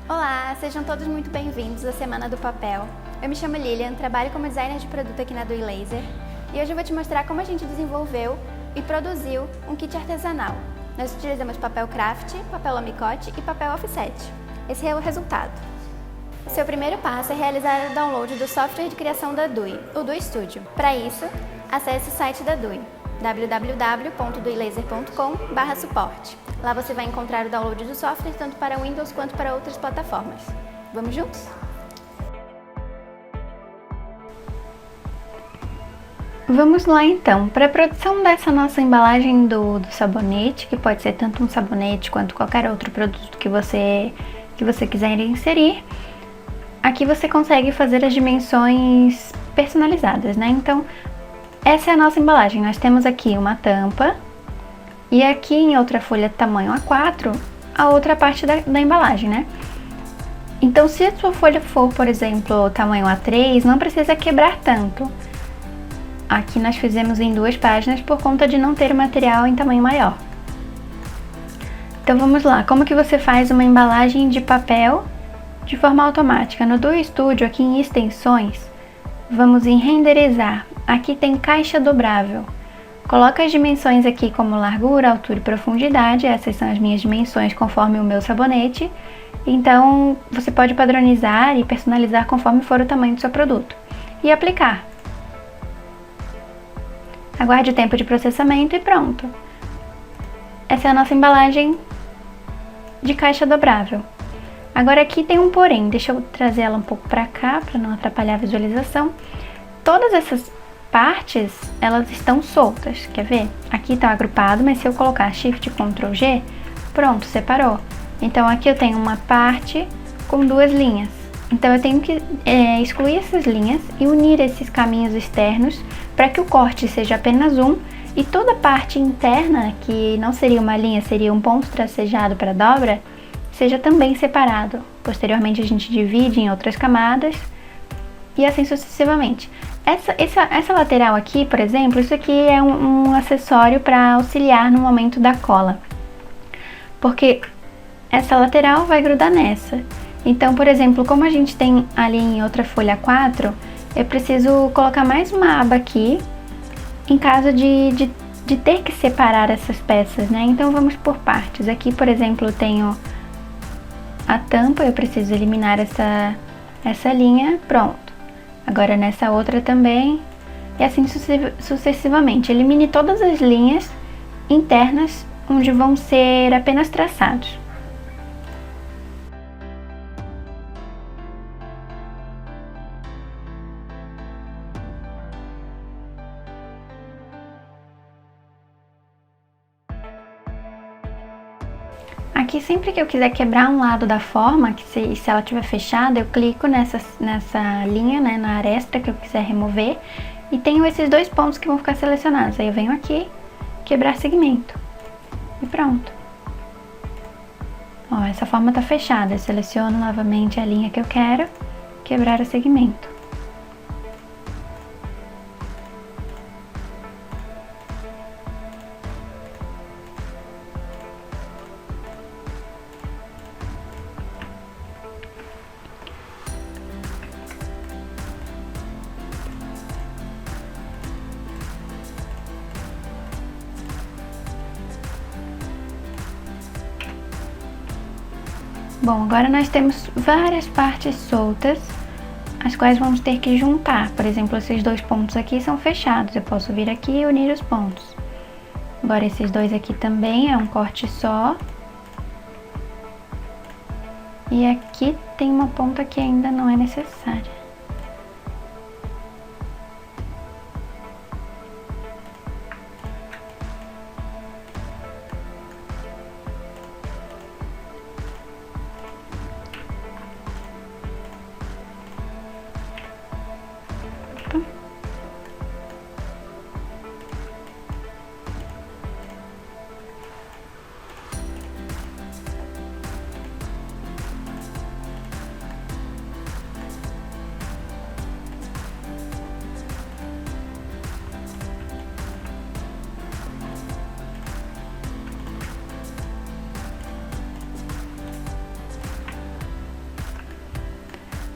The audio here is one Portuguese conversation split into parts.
Olá, sejam todos muito bem-vindos à Semana do Papel. Eu me chamo Lilian, trabalho como designer de produto aqui na Dui Laser e hoje eu vou te mostrar como a gente desenvolveu e produziu um kit artesanal. Nós utilizamos papel craft, papel lamicote e papel offset. Esse é o resultado. Seu primeiro passo é realizar o download do software de criação da Dui, o Dui Studio. Para isso, acesse o site da Dui, www.duilaser.com/suporte. Lá você vai encontrar o download do software tanto para Windows quanto para outras plataformas. Vamos juntos? Vamos lá então. Para a produção dessa nossa embalagem do sabonete, que pode ser tanto um sabonete quanto qualquer outro produto que você quiser inserir, aqui você consegue fazer as dimensões personalizadas, né? Então, essa é a nossa embalagem. Nós temos aqui uma tampa e aqui em outra folha tamanho A4, a outra parte da embalagem, né? Então, se a sua folha for, por exemplo, tamanho A3, não precisa quebrar tanto. Aqui nós fizemos em 2 páginas por conta de não ter o material em tamanho maior. Então vamos lá, como que você faz uma embalagem de papel de forma automática? No Dui Studio, aqui em extensões, vamos em renderizar. Aqui tem caixa dobrável. Coloca as dimensões aqui como largura, altura e profundidade. Essas são as minhas dimensões conforme o meu sabonete. Então você pode padronizar e personalizar conforme for o tamanho do seu produto. E aplicar. Aguarde o tempo de processamento e pronto. Essa é a nossa embalagem de caixa dobrável. Agora aqui tem um porém, deixa eu trazer ela um pouco para cá para não atrapalhar a visualização. Todas essas partes, elas estão soltas, quer ver? Aqui está agrupado, mas se eu colocar Shift Ctrl G, pronto, separou. Então aqui eu tenho uma parte com 2 linhas. Então eu tenho que excluir essas linhas e unir esses caminhos externos para que o corte seja apenas um e toda a parte interna, que não seria uma linha, seria um ponto tracejado para dobra, seja também separado. Posteriormente a gente divide em outras camadas e assim sucessivamente. Essa lateral aqui, por exemplo, isso aqui é um acessório para auxiliar no momento da cola, porque essa lateral vai grudar nessa. Então, por exemplo, como a gente tem ali em outra folha 4, eu preciso colocar mais uma aba aqui, em caso de ter que separar essas peças, né? Então, vamos por partes. Aqui, por exemplo, eu tenho a tampa, eu preciso eliminar essa linha, pronto. Agora, nessa outra também, e assim sucessivamente. Elimine todas as linhas internas, onde vão ser apenas traçados. Aqui, sempre que eu quiser quebrar um lado da forma, que se ela estiver fechada, eu clico nessa linha, né, na aresta que eu quiser remover, e tenho esses 2 pontos que vão ficar selecionados. Aí eu venho aqui, quebrar segmento, e pronto. Ó, essa forma tá fechada, eu seleciono novamente a linha que eu quero, quebrar o segmento. Bom, agora nós temos várias partes soltas, as quais vamos ter que juntar. Por exemplo, esses 2 pontos aqui são fechados, eu posso vir aqui e unir os pontos. Agora esses 2 aqui também é um corte só. E aqui tem uma ponta que ainda não é necessária.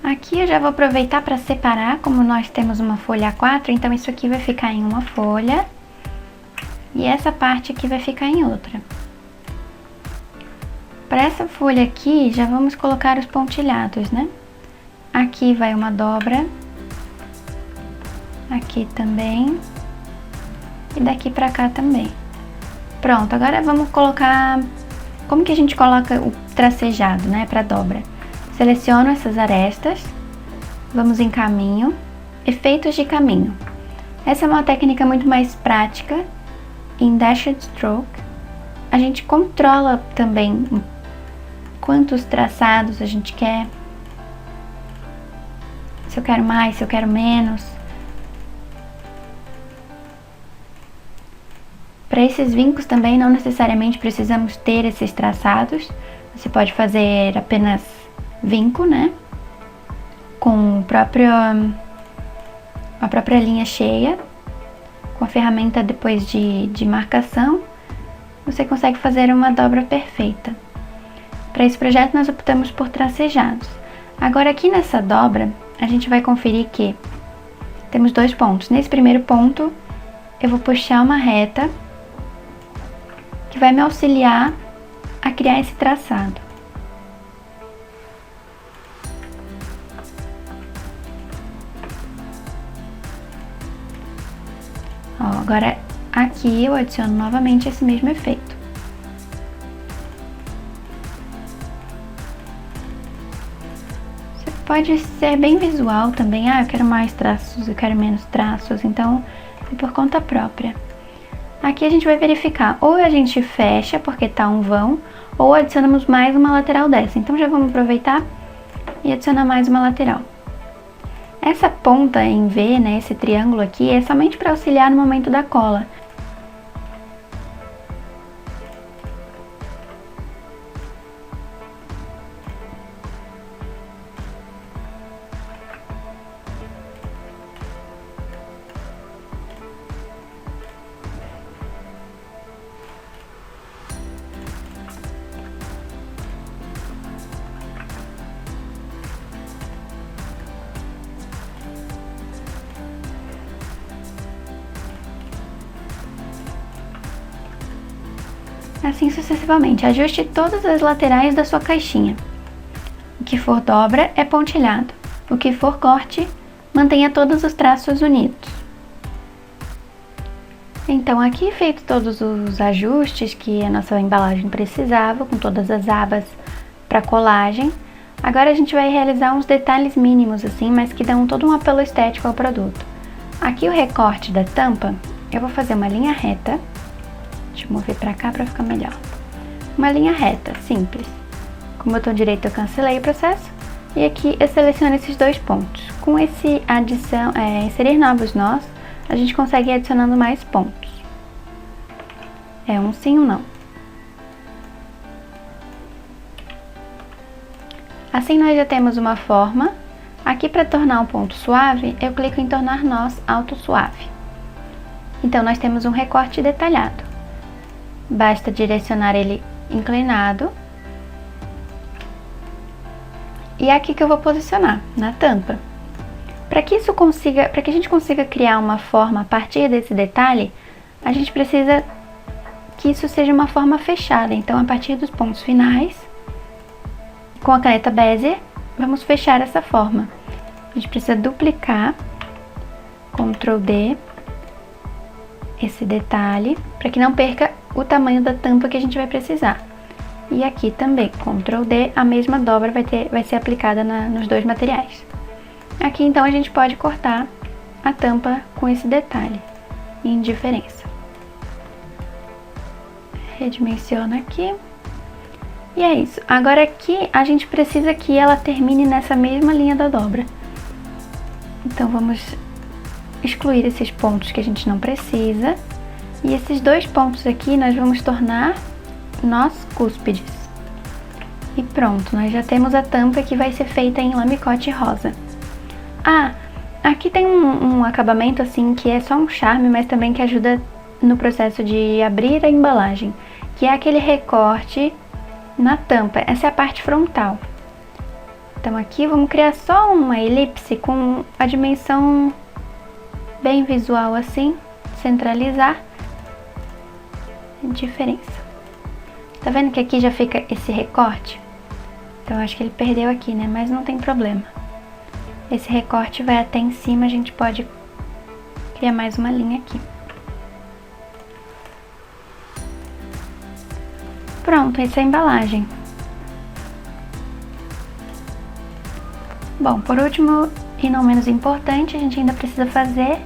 Aqui eu já vou aproveitar para separar, como nós temos uma folha A4, então isso aqui vai ficar em uma folha e essa parte aqui vai ficar em outra. Para essa folha aqui, já vamos colocar os pontilhados, né? Aqui vai uma dobra, aqui também e daqui para cá também. Pronto, agora vamos colocar... Como que a gente coloca o tracejado, né, para dobra? Seleciono essas arestas, vamos em caminho, efeitos de caminho. Essa é uma técnica muito mais prática. Em Dashed Stroke, a gente controla também quantos traçados a gente quer. Se eu quero mais, se eu quero menos. Para esses vincos também não necessariamente precisamos ter esses traçados. Você pode fazer apenas vinco, né? Com a própria linha cheia. Com a ferramenta depois de marcação, você consegue fazer uma dobra perfeita. Para esse projeto nós optamos por tracejados. Agora aqui nessa dobra, a gente vai conferir que temos 2 pontos. Nesse primeiro ponto, eu vou puxar uma reta que vai me auxiliar a criar esse traçado. Ó, agora aqui eu adiciono novamente esse mesmo efeito. Você pode ser bem visual também. Ah, eu quero mais traços, eu quero menos traços, então é por conta própria. Aqui a gente vai verificar, ou a gente fecha porque tá um vão, ou adicionamos mais uma lateral dessa. Então já vamos aproveitar e adicionar mais uma lateral. Essa ponta em V, né, esse triângulo aqui, é somente para auxiliar no momento da cola. Assim sucessivamente, ajuste todas as laterais da sua caixinha. O que for dobra é pontilhado, o que for corte, mantenha todos os traços unidos. Então aqui feito todos os ajustes que a nossa embalagem precisava, com todas as abas para colagem, agora a gente vai realizar uns detalhes mínimos assim, mas que dão todo um apelo estético ao produto. Aqui o recorte da tampa, eu vou fazer uma linha reta. Deixa eu mover pra cá pra ficar melhor. Uma linha reta, simples. Com o botão direito eu cancelei o processo. E aqui eu seleciono esses 2 pontos. Com esse inserir novos nós, a gente consegue ir adicionando mais pontos. É um sim, um não. Assim nós já temos uma forma. Aqui para tornar um ponto suave, eu clico em tornar nós alto suave. Então nós temos um recorte detalhado. Basta direcionar ele inclinado. E é aqui que eu vou posicionar, na tampa. Para que a gente consiga criar uma forma a partir desse detalhe, a gente precisa que isso seja uma forma fechada. Então, a partir dos pontos finais, com a caneta Bezier, vamos fechar essa forma. A gente precisa duplicar, Ctrl D, esse detalhe, para que não perca o tamanho da tampa que a gente vai precisar. E aqui também, Ctrl D, a mesma dobra vai ser aplicada nos 2 materiais. Aqui então a gente pode cortar a tampa com esse detalhe, em diferença. Redimensiona aqui. E é isso. Agora aqui a gente precisa que ela termine nessa mesma linha da dobra. Então vamos excluir esses pontos que a gente não precisa. E esses 2 pontos aqui nós vamos tornar nós cúspides. E pronto, nós já temos a tampa que vai ser feita em lamicote rosa. Ah, aqui tem um acabamento assim que é só um charme, mas também que ajuda no processo de abrir a embalagem, que é aquele recorte na tampa. Essa é a parte frontal. Então aqui vamos criar só uma elipse com a dimensão bem visual assim, centralizar. Diferença. Tá vendo que aqui já fica esse recorte? Então eu acho que ele perdeu aqui, né? Mas não tem problema. Esse recorte vai até em cima, a gente pode criar mais uma linha aqui. Pronto, essa é a embalagem. Bom, por último e não menos importante, a gente ainda precisa fazer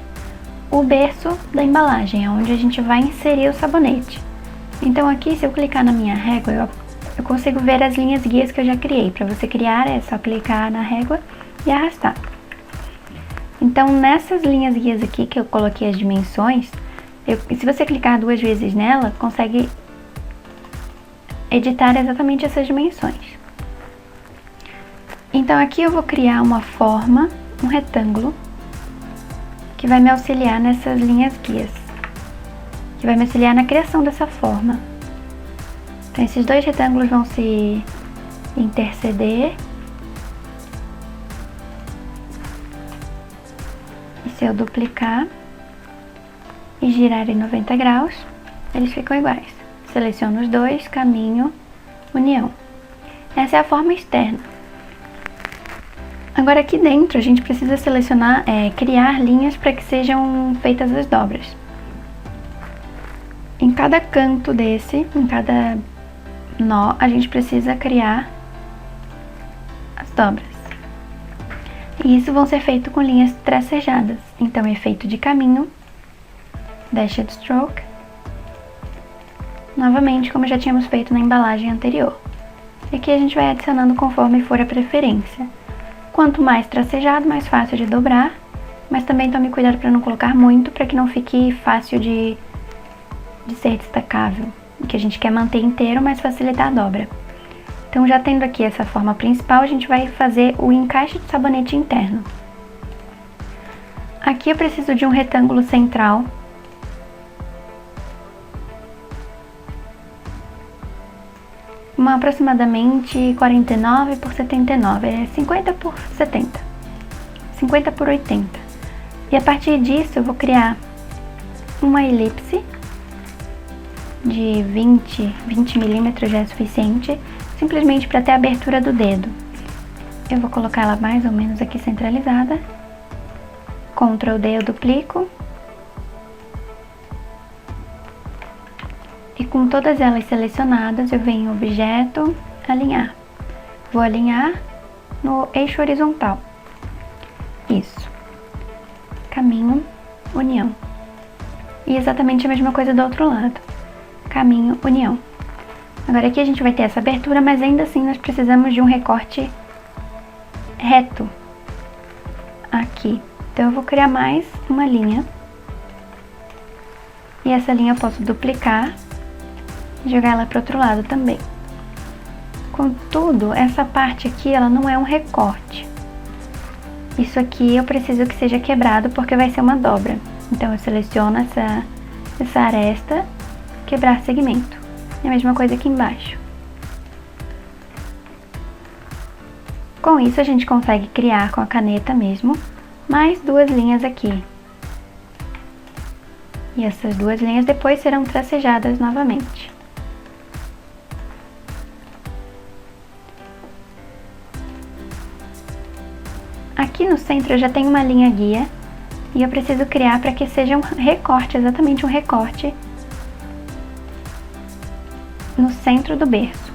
o berço da embalagem, onde a gente vai inserir o sabonete. Então aqui, se eu clicar na minha régua, eu consigo ver as linhas guias que eu já criei. Para você criar é só clicar na régua e arrastar. Então nessas linhas guias aqui que eu coloquei as dimensões, se você clicar 2 vezes nela, consegue editar exatamente essas dimensões. Então aqui eu vou criar uma forma, um retângulo, que vai me auxiliar nessas linhas guias, que vai me auxiliar na criação dessa forma. Então esses 2 retângulos vão se interceder. E se eu duplicar e girar em 90 graus, eles ficam iguais. Seleciono os 2, caminho, união. Essa é a forma externa. Agora aqui dentro a gente precisa selecionar, criar linhas para que sejam feitas as dobras. Em cada canto desse, em cada nó, a gente precisa criar as dobras. E isso vão ser feito com linhas tracejadas. Então efeito de caminho, Dashed Stroke, novamente como já tínhamos feito na embalagem anterior. E aqui a gente vai adicionando conforme for a preferência. Quanto mais tracejado, mais fácil de dobrar, mas também tome cuidado para não colocar muito, para que não fique fácil de ser destacável, que a gente quer manter inteiro, mas facilitar a dobra. Então já tendo aqui essa forma principal, a gente vai fazer o encaixe de sabonete interno. Aqui eu preciso de um retângulo central. Aproximadamente 49 por 79, é 50 por 70, 50 por 80. E a partir disso eu vou criar uma elipse de 20 milímetros, já é suficiente, simplesmente para ter a abertura do dedo. Eu vou colocar ela mais ou menos aqui centralizada. Ctrl D eu duplico. E com todas elas selecionadas, eu venho em objeto, alinhar. Vou alinhar no eixo horizontal. Isso. Caminho, união. E exatamente a mesma coisa do outro lado. Caminho, união. Agora aqui a gente vai ter essa abertura, mas ainda assim nós precisamos de um recorte reto. Aqui. Então eu vou criar mais uma linha. E essa linha eu posso duplicar. Jogar ela para o outro lado também. Contudo, essa parte aqui, ela não é um recorte. Isso aqui eu preciso que seja quebrado porque vai ser uma dobra. Então eu seleciono essa aresta, quebrar segmento. É a mesma coisa aqui embaixo. Com isso a gente consegue criar com a caneta mesmo, mais 2 linhas aqui. E essas 2 linhas depois serão tracejadas novamente. Aqui no centro eu já tenho uma linha guia e eu preciso criar para que seja um recorte, exatamente um recorte no centro do berço.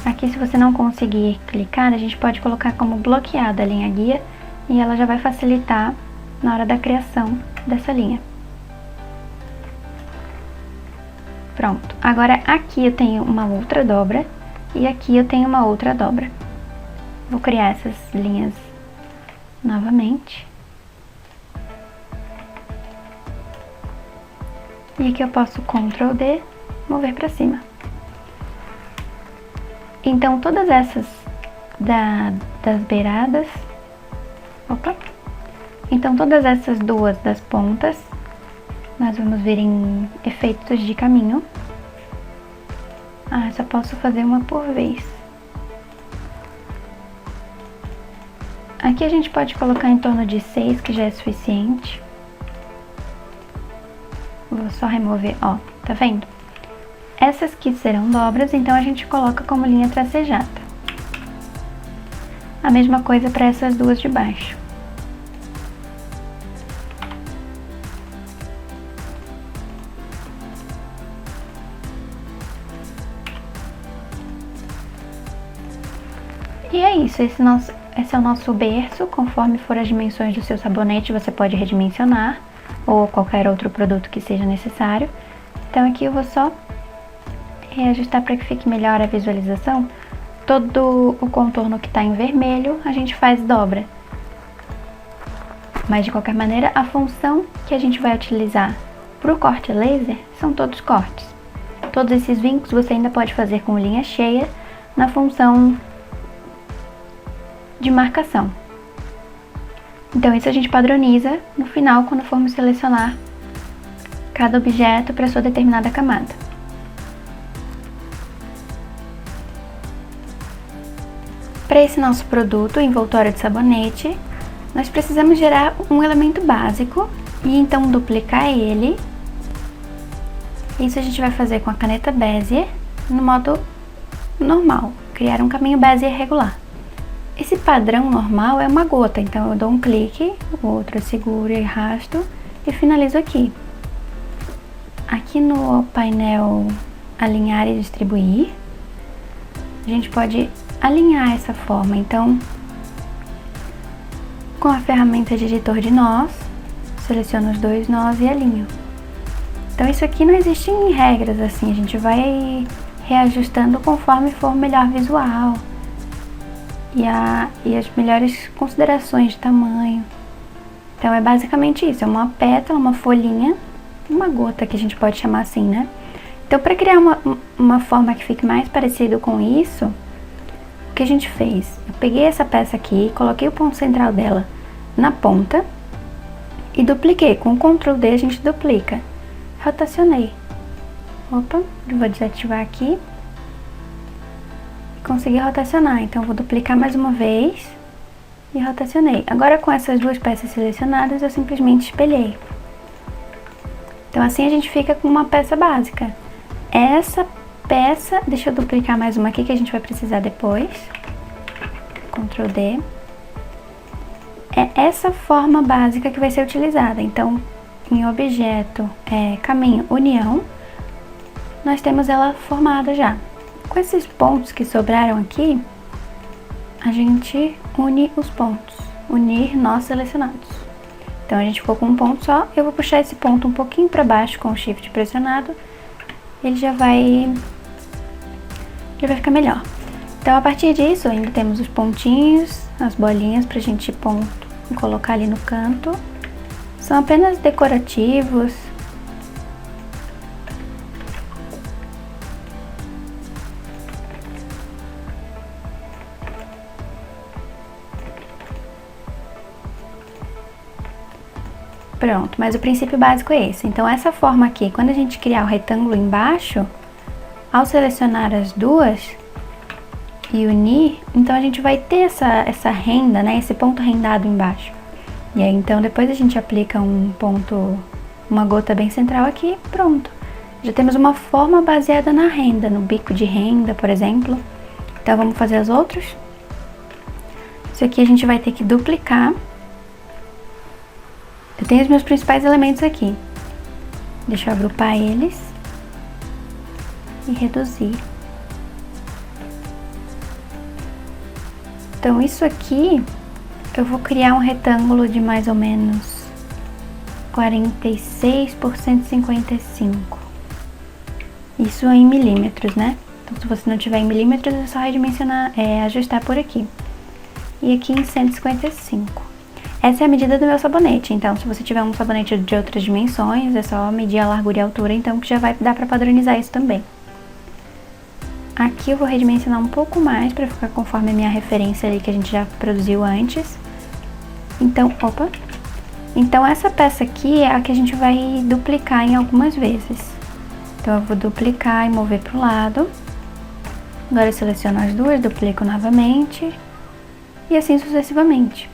Aqui, se você não conseguir clicar, a gente pode colocar como bloqueada a linha guia e ela já vai facilitar na hora da criação dessa linha. Pronto. Agora aqui eu tenho uma outra dobra e aqui eu tenho uma outra dobra. Vou criar essas linhas novamente. E aqui eu posso Ctrl D, mover para cima. Então todas essas das beiradas, então todas essas 2 das pontas, nós vamos ver em efeitos de caminho. Só posso fazer uma por vez. Aqui a gente pode colocar em torno de 6, que já é suficiente. Vou só remover, ó, tá vendo? Essas aqui serão dobras, então a gente coloca como linha tracejada. A mesma coisa para essas duas de baixo. E é isso, esse é o nosso berço. Conforme for as dimensões do seu sabonete, você pode redimensionar, ou qualquer outro produto que seja necessário. Então aqui eu vou só reajustar para que fique melhor a visualização. Todo o contorno que está em vermelho a gente faz dobra. Mas de qualquer maneira, a função que a gente vai utilizar para o corte laser são todos cortes. Todos esses vincos você ainda pode fazer com linha cheia na função de marcação. Então isso a gente padroniza no final quando formos selecionar cada objeto para sua determinada camada. Para esse nosso produto, envoltório de sabonete, nós precisamos gerar um elemento básico e então duplicar ele. Isso a gente vai fazer com a caneta Bezier no modo normal, criar um caminho Bezier regular. Esse padrão normal é uma gota, então eu dou um clique, o outro eu seguro e arrasto e finalizo aqui. Aqui no painel alinhar e distribuir, a gente pode alinhar essa forma, então com a ferramenta de editor de nós, seleciono os dois nós e alinho. Então isso aqui não existe em regras assim, a gente vai reajustando conforme for melhor visual e as melhores considerações de tamanho. Então é basicamente isso, é uma pétala, uma folhinha, uma gota que a gente pode chamar assim, né? Então para criar uma forma que fique mais parecido com isso, o que a gente fez? Eu peguei essa peça aqui, coloquei o ponto central dela na ponta e dupliquei. Com o Ctrl D a gente duplica. Rotacionei. Opa, eu vou desativar aqui. Consegui rotacionar, então eu vou duplicar mais uma vez e rotacionei. Agora com essas duas peças selecionadas eu simplesmente espelhei. Então assim a gente fica com uma peça básica. Essa peça, deixa eu duplicar mais uma aqui que a gente vai precisar depois. Ctrl D. É essa forma básica que vai ser utilizada. Então, em objeto, caminho, união, nós temos ela formada já. Com esses pontos que sobraram aqui, a gente une os pontos. Unir nós selecionados. Então, a gente ficou com um ponto só. Eu vou puxar esse ponto um pouquinho para baixo com o Shift pressionado. Ele já vai ficar melhor. Então, a partir disso, ainda temos os pontinhos, as bolinhas pra gente colocar ali no canto. São apenas decorativos. Pronto, mas o princípio básico é esse. Então, essa forma aqui, quando a gente criar o retângulo embaixo, ao selecionar as duas e unir, então a gente vai ter essa renda, né? Esse ponto rendado embaixo. E aí, então, depois a gente aplica uma gota bem central aqui, pronto. Já temos uma forma baseada na renda, no bico de renda, por exemplo. Então, vamos fazer as outras. Isso aqui a gente vai ter que duplicar. Eu tenho os meus principais elementos aqui. Deixa eu agrupar eles e reduzir. Então isso aqui eu vou criar um retângulo de mais ou menos 46 por 155. Isso em milímetros, né? Então se você não tiver em milímetros é só redimensionar, ajustar por aqui. E aqui em 155. Essa é a medida do meu sabonete, então se você tiver um sabonete de outras dimensões, é só medir a largura e a altura, então que já vai dar pra padronizar isso também. Aqui eu vou redimensionar um pouco mais para ficar conforme a minha referência ali que a gente já produziu antes. Então, Então essa peça aqui é a que a gente vai duplicar em algumas vezes. Então eu vou duplicar e mover para o lado. Agora eu seleciono as duas, duplico novamente. e assim sucessivamente.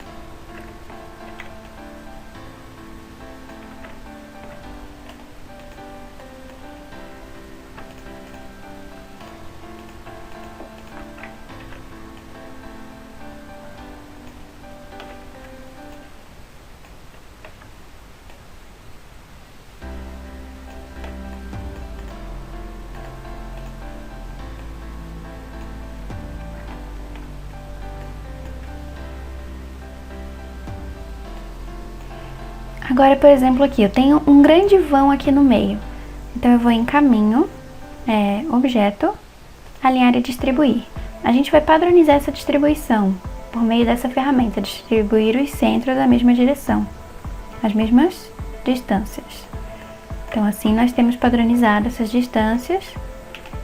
Agora, por exemplo, aqui eu tenho um grande vão aqui no meio. Então eu vou em caminho, objeto, alinhar e distribuir. A gente vai padronizar essa distribuição por meio dessa ferramenta, distribuir os centros da mesma direção, as mesmas distâncias. Então assim nós temos padronizado essas distâncias.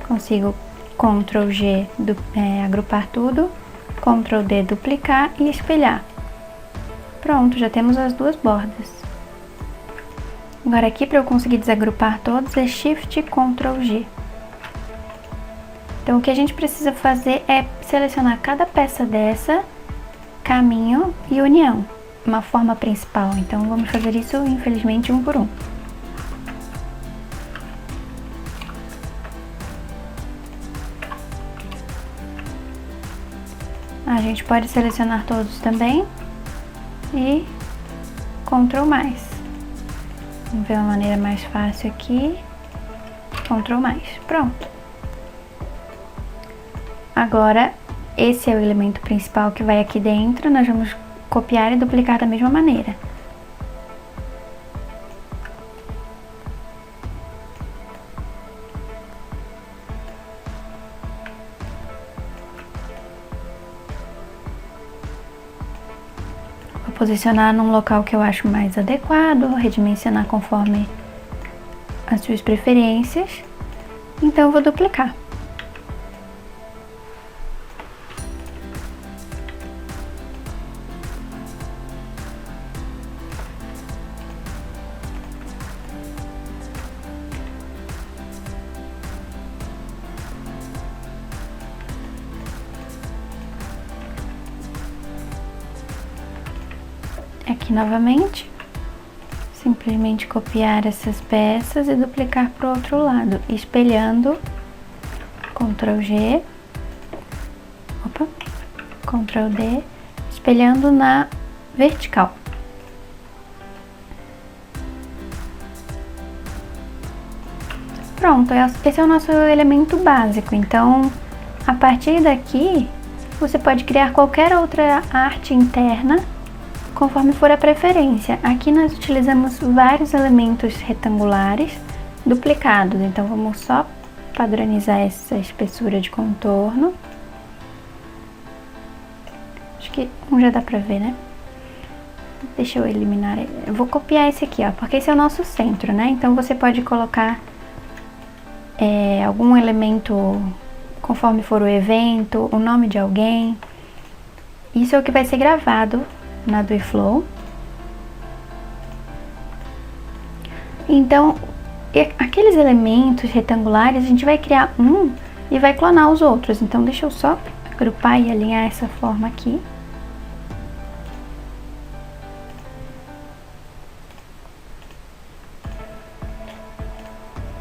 Consigo Ctrl G, agrupar tudo, Ctrl D, duplicar e espelhar. Pronto, já temos as duas bordas. Agora aqui, para eu conseguir desagrupar todos, é Shift Ctrl G. Então o que a gente precisa fazer é selecionar cada peça dessa, caminho e união, uma forma principal. Então vamos fazer isso, infelizmente, um por um. A gente pode selecionar todos também e Ctrl mais. Vamos ver uma maneira mais fácil aqui. Ctrl mais. Pronto. Agora, esse é o elemento principal que vai aqui dentro. Nós vamos copiar e duplicar da mesma maneira. Posicionar num local que eu acho mais adequado, redimensionar conforme as suas preferências. Então eu vou duplicar. Aqui novamente, simplesmente copiar essas peças e duplicar para o outro lado, espelhando, Ctrl G, Ctrl D, espelhando na vertical. Pronto, esse é o nosso elemento básico. Então, a partir daqui, você pode criar qualquer outra arte interna conforme for a preferência. Aqui nós utilizamos vários elementos retangulares duplicados, então vamos só padronizar essa espessura de contorno. Acho que um já dá pra ver, né? Deixa eu eliminar ele. Eu vou copiar esse aqui, ó, porque esse é o nosso centro, né? Então você pode colocar algum elemento conforme for o evento, o nome de alguém. Isso é o que vai ser gravado na DoiFlow. Então, aqueles elementos retangulares, a gente vai criar um e vai clonar os outros. Então, deixa eu só agrupar e alinhar essa forma aqui.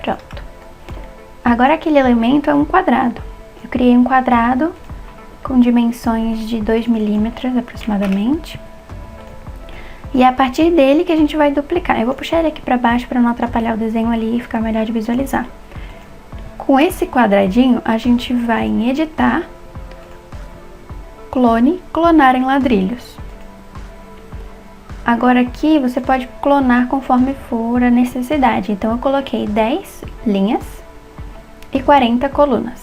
Pronto. Agora, aquele elemento é um quadrado. Eu criei um quadrado com dimensões de 2 milímetros aproximadamente. E é a partir dele que a gente vai duplicar. Eu vou puxar ele aqui para baixo para não atrapalhar o desenho ali e ficar melhor de visualizar. Com esse quadradinho, a gente vai em editar, clone, clonar em ladrilhos. Agora aqui você pode clonar conforme for a necessidade. Então eu coloquei 10 linhas e 40 colunas.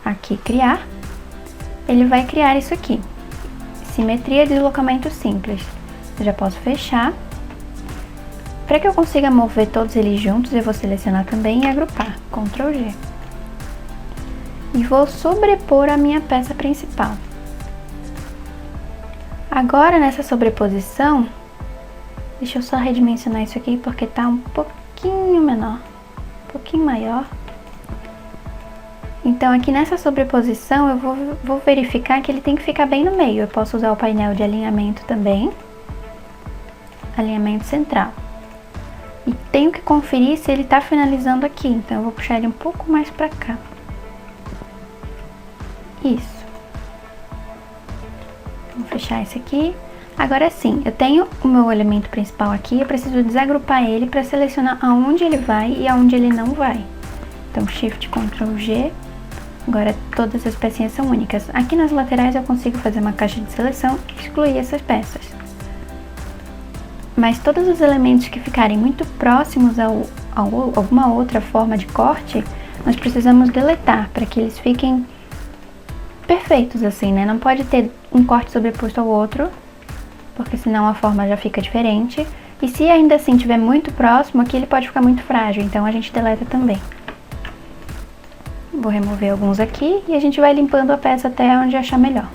Aqui criar, ele vai criar isso aqui. Simetria de deslocamento simples. Eu já posso fechar. Para que eu consiga mover todos eles juntos, eu vou selecionar também e agrupar. Ctrl G. E vou sobrepor a minha peça principal. Agora, nessa sobreposição, deixa eu só redimensionar isso aqui, porque tá um pouquinho menor, um pouquinho maior. Então aqui nessa sobreposição eu vou verificar que ele tem que ficar bem no meio. Eu posso usar o painel de alinhamento também, alinhamento central. E tenho que conferir se ele tá finalizando aqui, então eu vou puxar ele um pouco mais pra cá. Isso. Vou fechar esse aqui. Agora sim, eu tenho o meu elemento principal aqui, eu preciso desagrupar ele para selecionar aonde ele vai e aonde ele não vai. Então Shift Ctrl G. Agora todas as pecinhas são únicas. Aqui nas laterais eu consigo fazer uma caixa de seleção e excluir essas peças. Mas todos os elementos que ficarem muito próximos a alguma outra forma de corte, nós precisamos deletar para que eles fiquem perfeitos assim, né? Não pode ter um corte sobreposto ao outro, porque senão a forma já fica diferente. E se ainda assim estiver muito próximo, aqui ele pode ficar muito frágil, então a gente deleta também. Vou remover alguns aqui e a gente vai limpando a peça até onde achar melhor.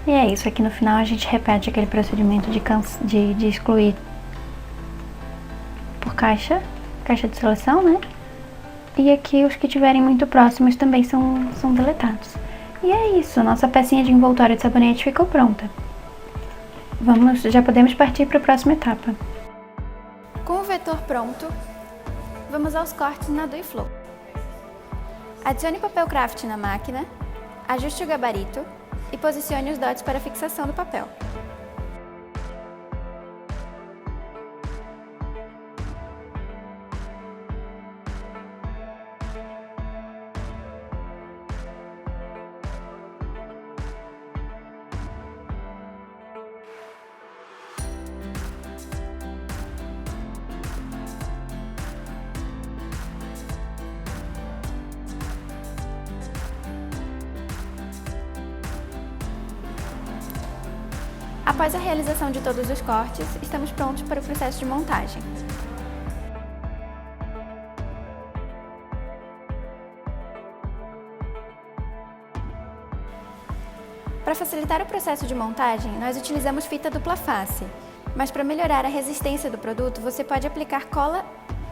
E é isso, aqui no final a gente repete aquele procedimento de excluir por caixa de seleção, né? E aqui os que estiverem muito próximos também são deletados. E é isso, nossa pecinha de envoltório de sabonete ficou pronta. Já podemos partir para a próxima etapa. Com o vetor pronto, vamos aos cortes na Do e Flow. Adicione papel craft na máquina, ajuste o gabarito e posicione os dots para fixação do papel. Após a realização de todos os cortes, estamos prontos para o processo de montagem. Para facilitar o processo de montagem, nós utilizamos fita dupla face, mas para melhorar a resistência do produto, você pode aplicar cola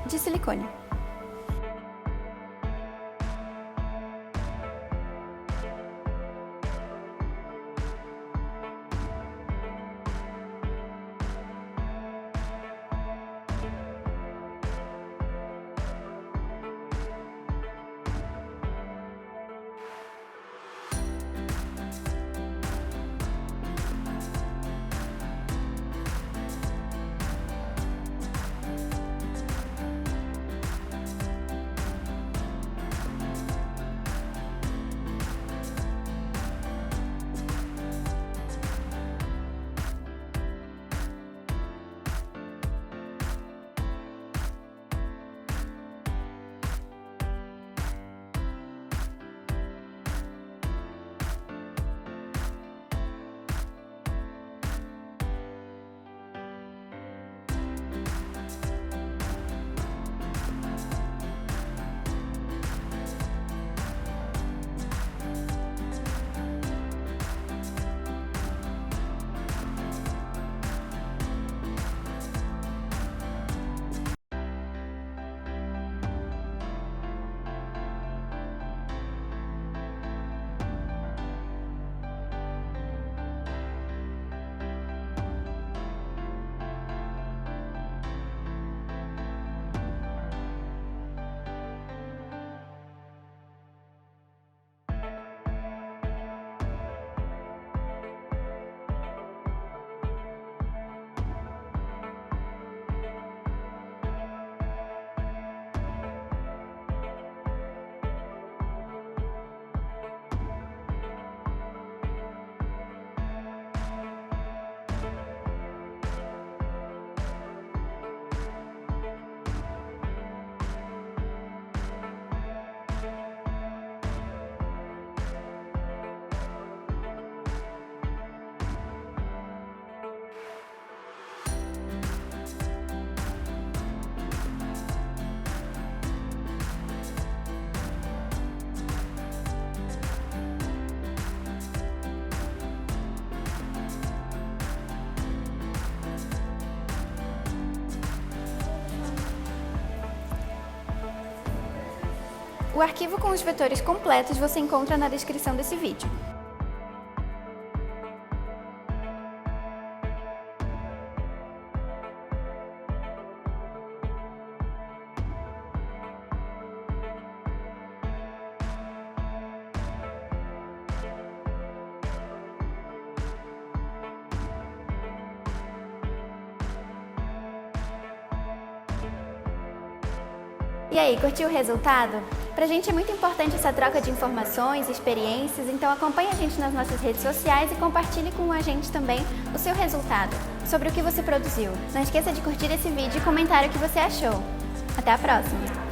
de silicone. O arquivo com os vetores completos você encontra na descrição desse vídeo. E aí, curtiu o resultado? Pra gente é muito importante essa troca de informações, experiências, então acompanhe a gente nas nossas redes sociais e compartilhe com a gente também o seu resultado, sobre o que você produziu. Não esqueça de curtir esse vídeo e comentar o que você achou. Até a próxima!